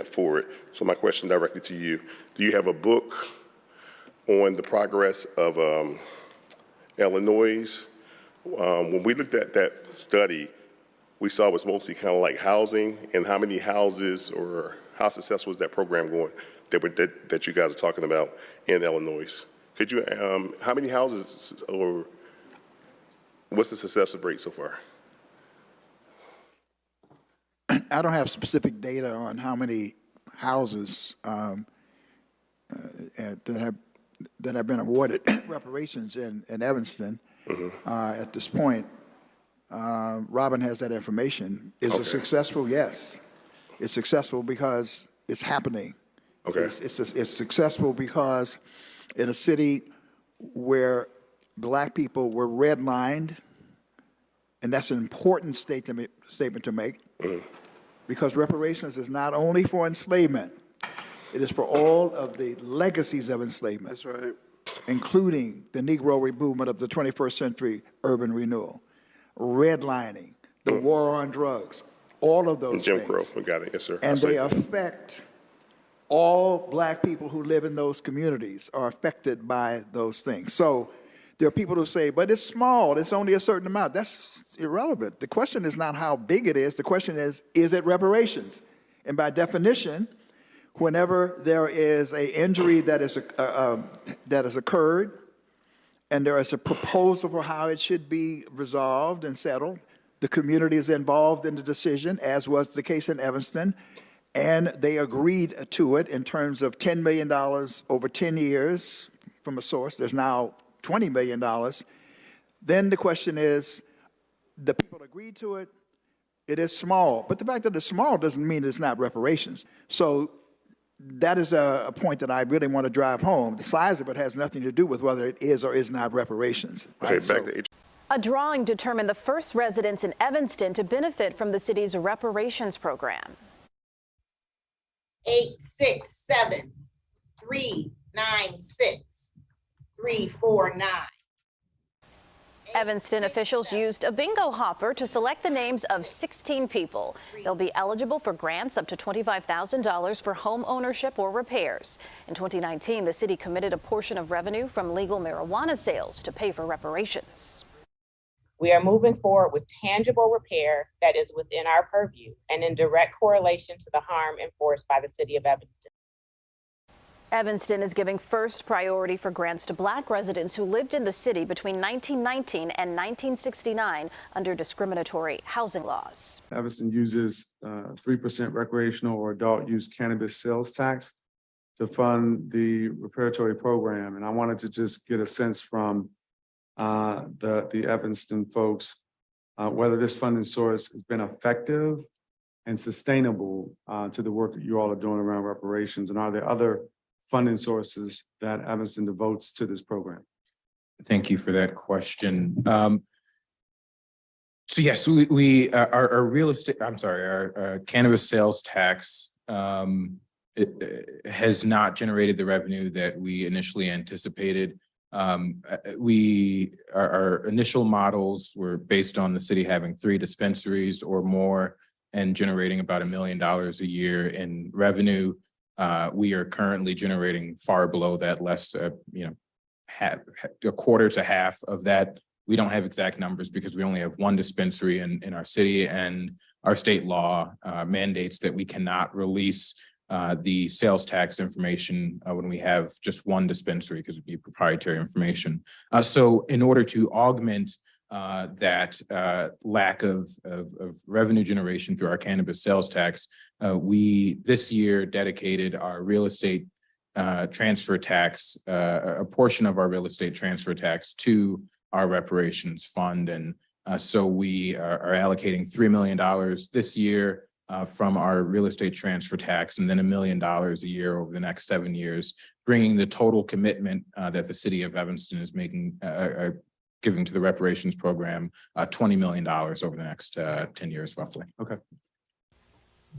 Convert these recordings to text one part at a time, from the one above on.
for it. So my question directly to you, do you have a book on the progress of Illinois? When we looked at that study, we saw it was mostly kind of like housing, and how many houses or how successful is that program going that you guys are talking about in Illinois? Could you, how many houses or what's the success rate so far? I don't have specific data on how many houses that have been awarded reparations in Evanston at this point. Robin has that information. Is it successful? Yes. It's successful because it's happening. Okay. It's successful because in a city where black people were redlined, and that's an important statement to make, because reparations is not only for enslavement, it is for all of the legacies of enslavement. That's right. Including the Negro movement of the 21st century urban renewal, redlining, the war on drugs, all of those Jim things. Crow, we got it, yes, sir. And they affect all black people who live in those communities are affected by those things. So there are people who say, but it's small, it's only a certain amount. That's irrelevant. The question is not how big it is. The question is it reparations? And by definition, whenever there is an injury that has occurred and there is a proposal for how it should be resolved and settled, the community is involved in the decision, as was the case in Evanston, and they agreed to it in terms of $10 million over 10 years from a source. There's now $20 million. Then the question is, the people agreed to it, it is small. But the fact that it's small doesn't mean it's not reparations. So that is a point that I really want to drive home. The size of it has nothing to do with whether it is or is not reparations. Okay, right? back to A drawing determined the first residents in Evanston to benefit from the city's reparations program. 867-396-349. Evanston officials used a bingo hopper to select the names of 16 people. They'll be eligible for grants up to $25,000 for home ownership or repairs. In 2019, the city committed a portion of revenue from legal marijuana sales to pay for reparations. We are moving forward with tangible repair that is within our purview and in direct correlation to the harm enforced by the city of Evanston. Evanston is giving first priority for grants to black residents who lived in the city between 1919 and 1969 under discriminatory housing laws. Evanston uses 3% recreational or adult use cannabis sales tax to fund the reparatory program. And I wanted to just get a sense from the Evanston folks, whether this funding source has been effective and sustainable to the work that you all are doing around reparations, and are there other funding sources that Evanston devotes to this program? Thank you for that question. So yes, our real estate, our cannabis sales tax it has not generated the revenue that we initially anticipated. Our initial models were based on the city having 3 dispensaries or more and generating about $1 million a year in revenue. We are currently generating far below that, less, a quarter to half of that. We don't have exact numbers because we only have 1 dispensary in our city, and our state law mandates that we cannot release the sales tax information when we have just 1 dispensary, because it'd be proprietary information. So in order to augment that lack of revenue generation through our cannabis sales tax, we this year dedicated our real estate transfer tax, a portion of our real estate transfer tax, to our reparations fund. And so we are allocating $3 million this year from our real estate transfer tax, and then $1 million a year over the next 7 years, bringing the total commitment that the city of Evanston is making, giving to the reparations program, $20 million over the next 10 years, roughly. Okay.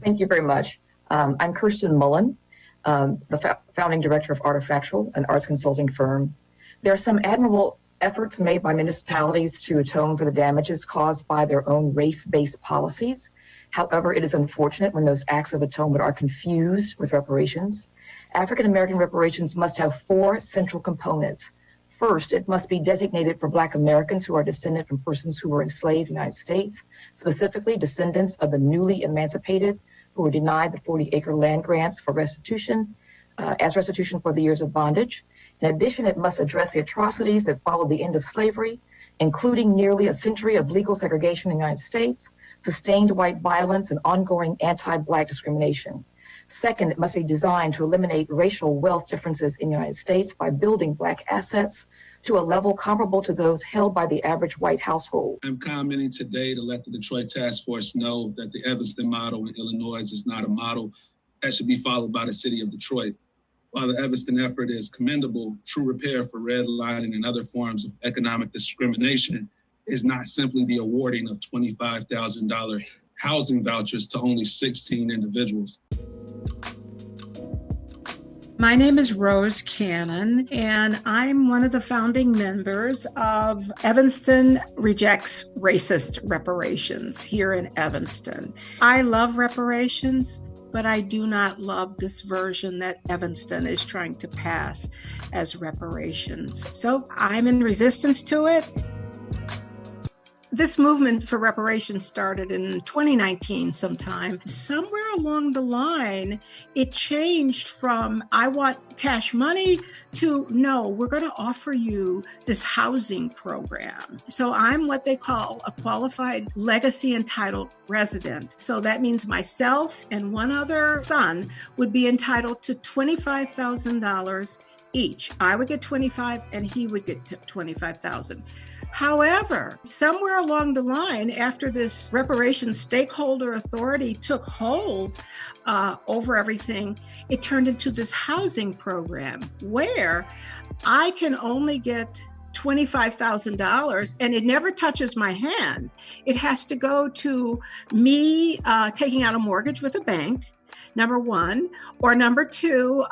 Thank you very much. I'm Kirsten Mullen, the founding director of Artifactual, an arts consulting firm. There are some admirable efforts made by municipalities to atone for the damages caused by their own race-based policies. However, it is unfortunate when those acts of atonement are confused with reparations. African American reparations must have 4 central components. First, it must be designated for Black Americans who are descended from persons who were enslaved in the United States, specifically descendants of the newly emancipated who were denied the 40-acre land grants for restitution, as restitution for the years of bondage. In addition, it must address the atrocities that followed the end of slavery, including nearly a century of legal segregation in the United States, sustained white violence, and ongoing anti-Black discrimination. Second, it must be designed to eliminate racial wealth differences in the United States by building Black assets to a level comparable to those held by the average white household. I'm commenting today to let the Detroit Task Force know that the Evanston model in Illinois is not a model that should be followed by the city of Detroit. While the Evanston effort is commendable, true repair for redlining and other forms of economic discrimination is not simply the awarding of $25,000 housing vouchers to only 16 individuals. My name is Rose Cannon, and I'm one of the founding members of Evanston Rejects Racist Reparations here in Evanston. I love reparations, but I do not love this version that Evanston is trying to pass as reparations. So I'm in resistance to it. This movement for reparations started in 2019 sometime. Somewhere along the line, it changed from I want cash money to no, we're going to offer you this housing program. So I'm what they call a qualified legacy entitled resident. So that means myself and one other son would be entitled to $25,000 each. I would get 25 and he would get 25,000. However, somewhere along the line, after this reparations stakeholder authority took hold over everything, it turned into this housing program where I can only get $25,000 and it never touches my hand. It has to go to me taking out a mortgage with a bank, number one, or number two,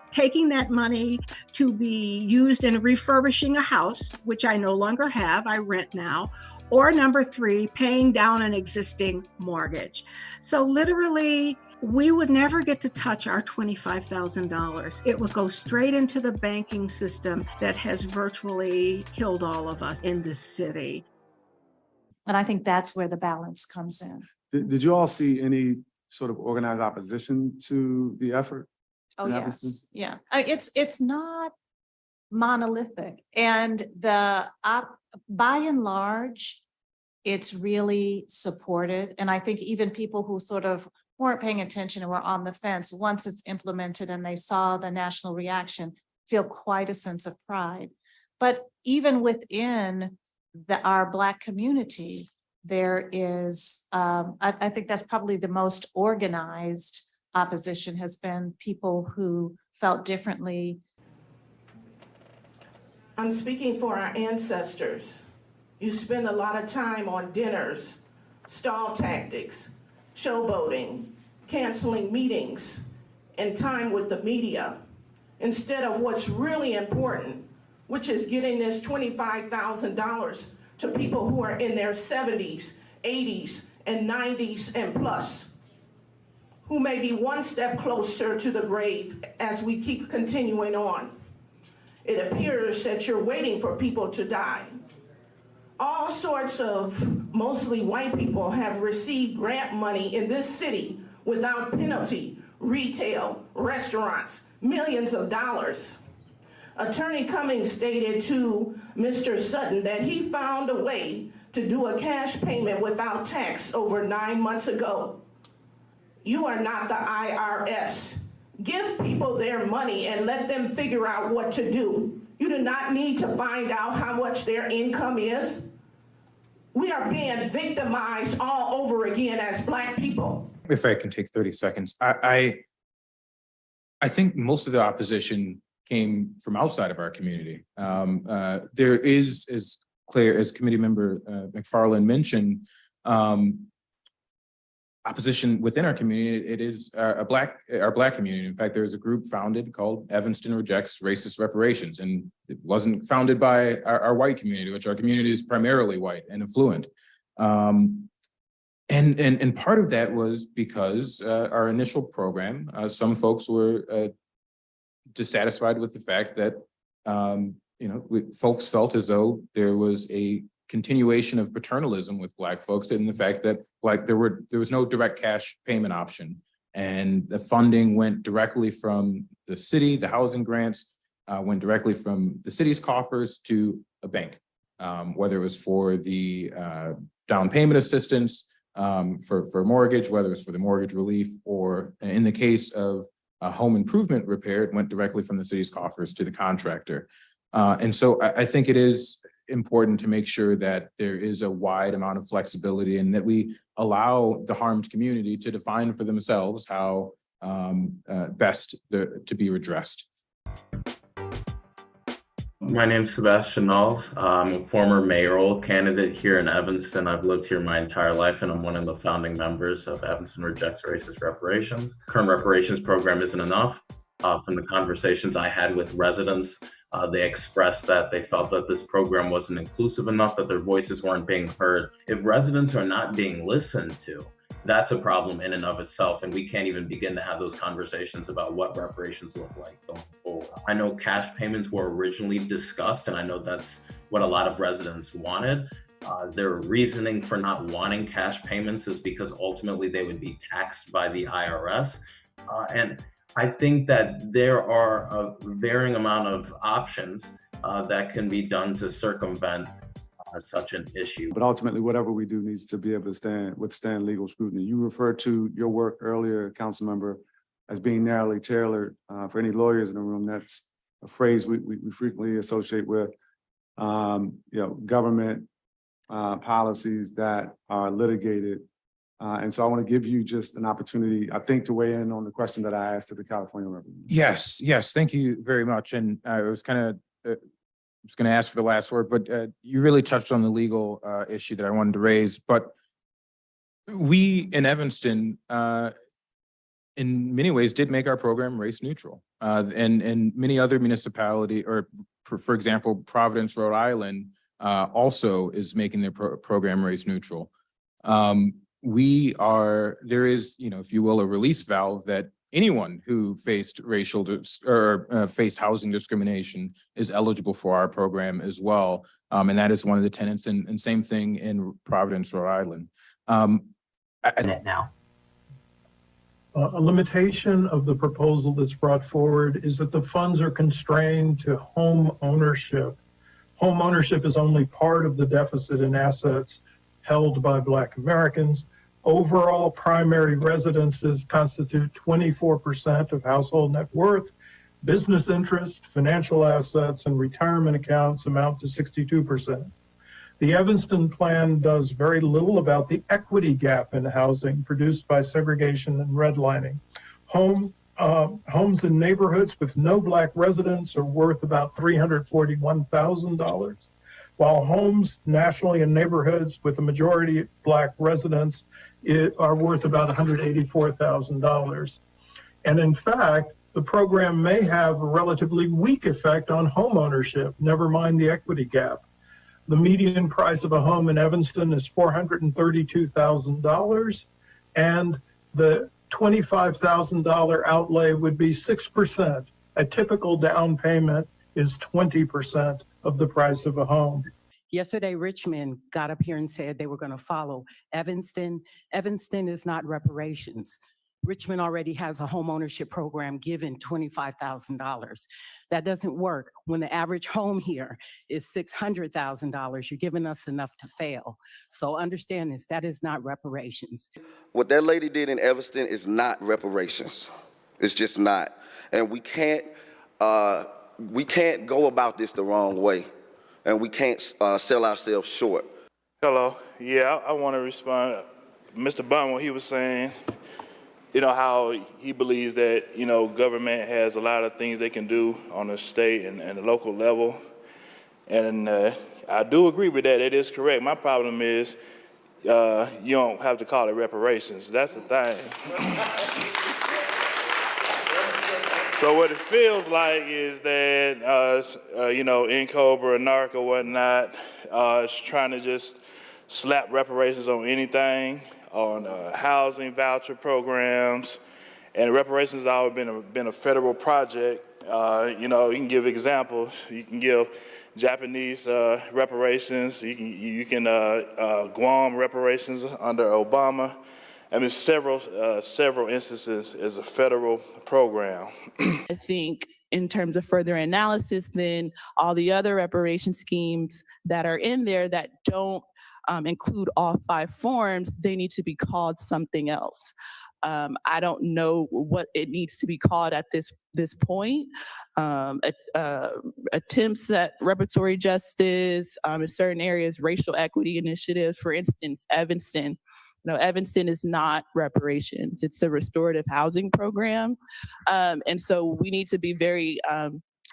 taking that money to be used in refurbishing a house, which I no longer have, I rent now, or number three, paying down an existing mortgage. So literally, we would never get to touch our $25,000. It would go straight into the banking system that has virtually killed all of us in this city. And I think that's where the balance comes in. Did you all see any sort of organized opposition to the effort? Oh, yes. Yeah. It's not monolithic. And by and large, it's really supported. And I think even people who sort of weren't paying attention and were on the fence, once it's implemented and they saw the national reaction, feel quite a sense of pride. But even within our Black community, there is, I think that's probably the most organized opposition has been people who felt differently. I'm speaking for our ancestors. You spend a lot of time on dinners, stall tactics, showboating, canceling meetings, and time with the media, instead of what's really important, which is getting this $25,000 to people who are in their 70s, 80s, and 90s and plus, who may be one step closer to the grave as we keep continuing on. It appears that you're waiting for people to die. All sorts of mostly white people have received grant money in this city without penalty, retail, restaurants, millions of dollars. Attorney Cummings stated to Mr. Sutton that he found a way to do a cash payment without tax over 9 months ago. You are not the IRS. Give people their money and let them figure out what to do. You do not need to find out how much their income is. We are being victimized all over again as Black people. If I can take 30 seconds, I think most of the opposition came from outside of our community. There is, as Claire, as committee member McFarland mentioned, opposition within our community. It is our Black community. In fact, there is a group founded called Evanston Rejects Racist Reparations, and it wasn't founded by our white community, which our community is primarily white and affluent. And part of that was because our initial program, some folks were dissatisfied with the fact that folks felt as though there was a continuation of paternalism with Black folks, and the fact that there was no direct cash payment option, and the funding went directly from the city. The housing grants went directly from the city's coffers to a bank, whether it was for the down payment assistance, for mortgage, whether it's for the mortgage relief, or in the case of a home improvement repair, it went directly from the city's coffers to the contractor. And so I think it is important to make sure that there is a wide amount of flexibility and that we allow the harmed community to define for themselves how best to be redressed. My name's Sebastian Knowles. I'm a former mayoral candidate here in Evanston. I've lived here my entire life, and I'm one of the founding members of Evanston Rejects Racist Reparations. Current reparations program isn't enough. From the conversations I had with residents, they expressed that they felt that this program wasn't inclusive enough, that their voices weren't being heard. If residents are not being listened to, that's a problem in and of itself, and we can't even begin to have those conversations about what reparations look like going forward. I know cash payments were originally discussed, and I know that's what a lot of residents wanted. Their reasoning for not wanting cash payments is because ultimately they would be taxed by the IRS. And I think that there are a varying amount of options that can be done to circumvent such an issue. But ultimately, whatever we do needs to be able to withstand legal scrutiny. You referred to your work earlier, council member, as being narrowly tailored. For any lawyers in the room, that's a phrase we frequently associate with government policies that are litigated. And so I want to give you just an opportunity, I think, to weigh in on the question that I asked to the California representative. Yes, thank you very much. And I was going to ask for the last word, but you really touched on the legal issue that I wanted to raise. But we in Evanston, in many ways, did make our program race neutral. And many other municipalities, or for example, Providence, Rhode Island, also is making their program race neutral. There is, if you will, a release valve that anyone who faced faced housing discrimination is eligible for our program as well. And that is one of the tenets, and same thing in Providence, Rhode Island. Now. A limitation of the proposal that's brought forward is that the funds are constrained to home ownership. Home ownership is only part of the deficit in assets held by Black Americans. Overall, primary residences constitute 24% of household net worth. Business interests, financial assets, and retirement accounts amount to 62%. The Evanston plan does very little about the equity gap in housing produced by segregation and redlining. Homes in neighborhoods with no Black residents are worth about $341,000, while homes nationally in neighborhoods with a majority Black residents are worth about $184,000. And in fact, the program may have a relatively weak effect on home ownership, never mind the equity gap. The median price of a home in Evanston is $432,000, and the $25,000 outlay would be 6%. A typical down payment is 20% of the price of a home. Yesterday, Richmond got up here and said they were going to follow Evanston. Evanston is not reparations. Richmond already has a home ownership program given $25,000. That doesn't work. When the average home here is $600,000, you're giving us enough to fail. So understand this, that is not reparations. What that lady did in Evanston is not reparations. It's just not. And we can't go about this the wrong way. And we can't sell ourselves short. Hello. Yeah, I want to respond. Mr. Bond, what he was saying, how he believes that, government has a lot of things they can do on the state and the local level. And I do agree with that. It is correct. My problem is you don't have to call it reparations. That's the thing. So what it feels like is that, NCOBRA or NARC or whatnot is trying to just slap reparations on anything. on housing voucher programs, and reparations has always been a federal project. You can give examples. You can give Japanese reparations. You can Guam reparations under Obama. I mean, several instances as a federal program. I think in terms of further analysis, then all the other reparation schemes that are in there that don't include all 5 forms, they need to be called something else. I don't know what it needs to be called at this point. Attempts at reparatory justice in certain areas, racial equity initiatives, for instance, Evanston. Evanston is not reparations. It's a restorative housing program. And so we need to be very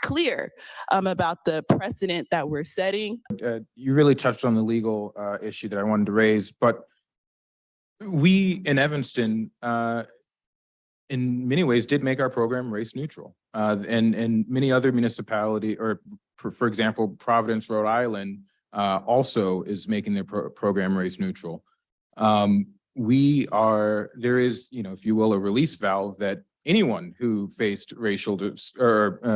clear about the precedent that we're setting. You really touched on the legal issue that I wanted to raise, but we in Evanston, in many ways, did make our program race neutral. And many other municipalities, or for example, Providence, Rhode Island, also is making their program race neutral. There is, if you will, a release valve that anyone who faced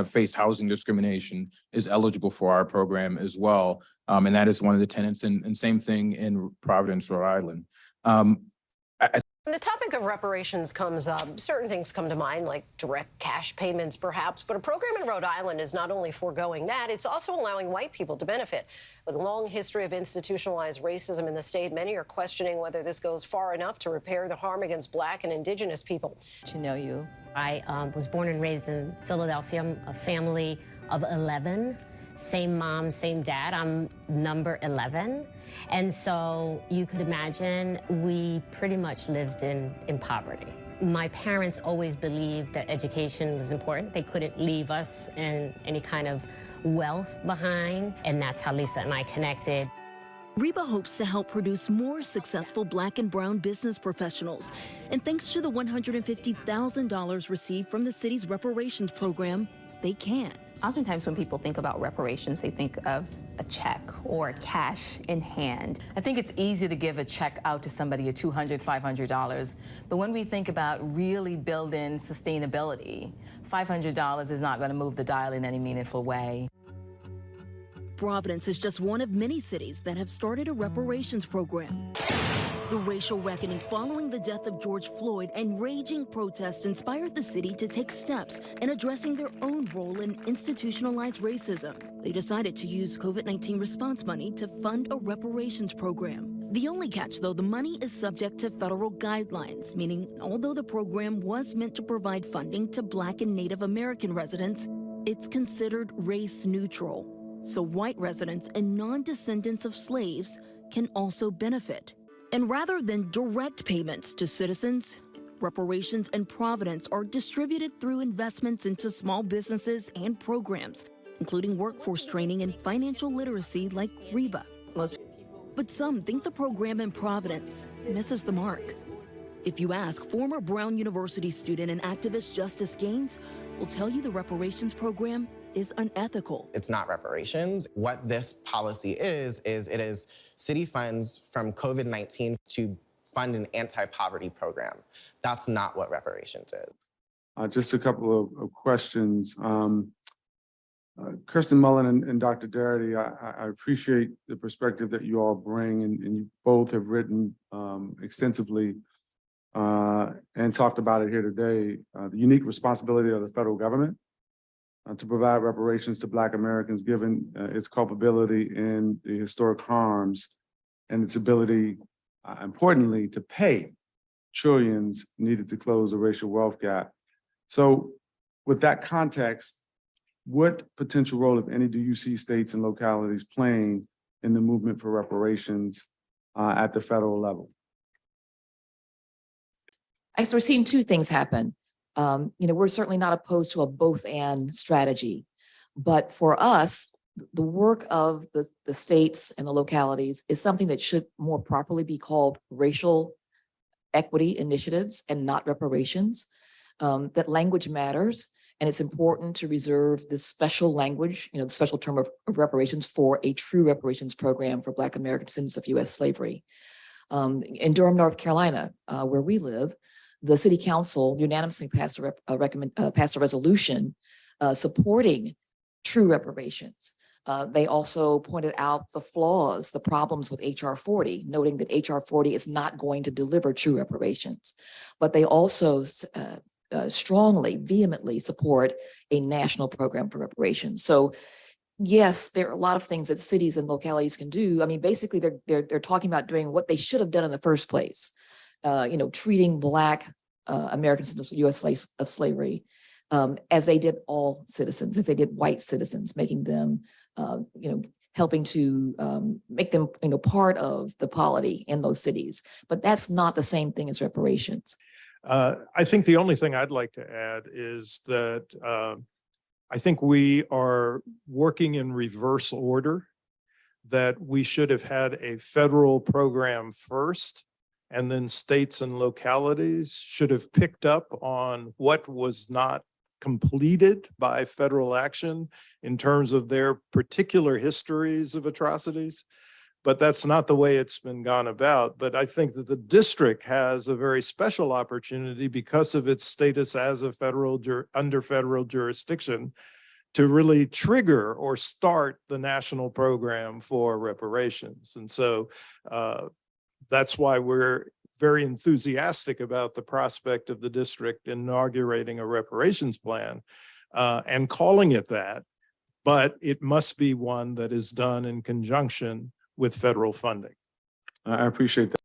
faced housing discrimination is eligible for our program as well. And that is one of the tenets, and same thing in Providence, Rhode Island. When the topic of reparations comes up, certain things come to mind, like direct cash payments, perhaps. But a program in Rhode Island is not only foregoing that, it's also allowing white people to benefit. With a long history of institutionalized racism in the state, many are questioning whether this goes far enough to repair the harm against Black and Indigenous people. To know you. I was born and raised in Philadelphia, a family of 11. Same mom, same dad. I'm number 11. And so you could imagine we pretty much lived in poverty. My parents always believed that education was important. They couldn't leave us in any kind of wealth behind. And that's how Lisa and I connected. REBA hopes to help produce more successful Black and brown business professionals. And thanks to the $150,000 received from the city's reparations program, they can. Oftentimes when people think about reparations, they think of a check or cash in hand. I think it's easy to give a check out to somebody, a $200, $500. But when we think about really building sustainability, $500 is not going to move the dial in any meaningful way. Providence is just one of many cities that have started a reparations program. The racial reckoning following the death of George Floyd and raging protests inspired the city to take steps in addressing their own role in institutionalized racism. They decided to use COVID-19 response money to fund a reparations program. The only catch, though, the money is subject to federal guidelines, meaning although the program was meant to provide funding to Black and Native American residents, it's considered race neutral. So white residents and non-descendants of slaves can also benefit. And rather than direct payments to citizens, reparations and Providence are distributed through investments into small businesses and programs, including workforce training and financial literacy like REBA. But some think the program in Providence misses the mark. If you ask former Brown University student and activist Justice Gaines, will tell you the reparations program is unethical. It's not reparations. What this policy is it is city funds from COVID-19 to fund an anti-poverty program. That's not what reparations is. Just a couple of questions. Kirsten Mullen and Dr. Darity, I appreciate the perspective that you all bring, and you both have written extensively and talked about it here today, the unique responsibility of the federal government to provide reparations to Black Americans, given its culpability in the historic harms and its ability, importantly, to pay trillions needed to close the racial wealth gap. So with that context, what potential role, if any, do you see states and localities playing in the movement for reparations at the federal level? So we're seeing two things happen. We're certainly not opposed to a both and strategy, but for us, the work of the states and the localities is something that should more properly be called racial equity initiatives and not reparations. That language matters, and it's important to reserve this special language, the special term of reparations for a true reparations program for Black American descendants of U.S. slavery. In Durham, North Carolina, where we live, the city council unanimously passed a resolution supporting true reparations. They also pointed out the flaws, the problems with HR 40, noting that HR 40 is not going to deliver true reparations. But they also strongly, vehemently support a national program for reparations. So yes, there are a lot of things that cities and localities can do. I mean, basically they're talking about doing what they should have done in the first place. Treating Black Americans in the U.S. slavery as they did all citizens, as they did white citizens, making them, helping to make them, part of the polity in those cities. But that's not the same thing as reparations. I think the only thing I'd like to add is that I think we are working in reverse order, that we should have had a federal program first, and then states and localities should have picked up on what was not completed by federal action in terms of their particular histories of atrocities. But that's not the way it's been gone about. But I think that the district has a very special opportunity because of its status as a under federal jurisdiction to really trigger or start the national program for reparations. And so that's why we're very enthusiastic about the prospect of the district inaugurating a reparations plan and calling it that. But it must be one that is done in conjunction with federal funding. I appreciate that.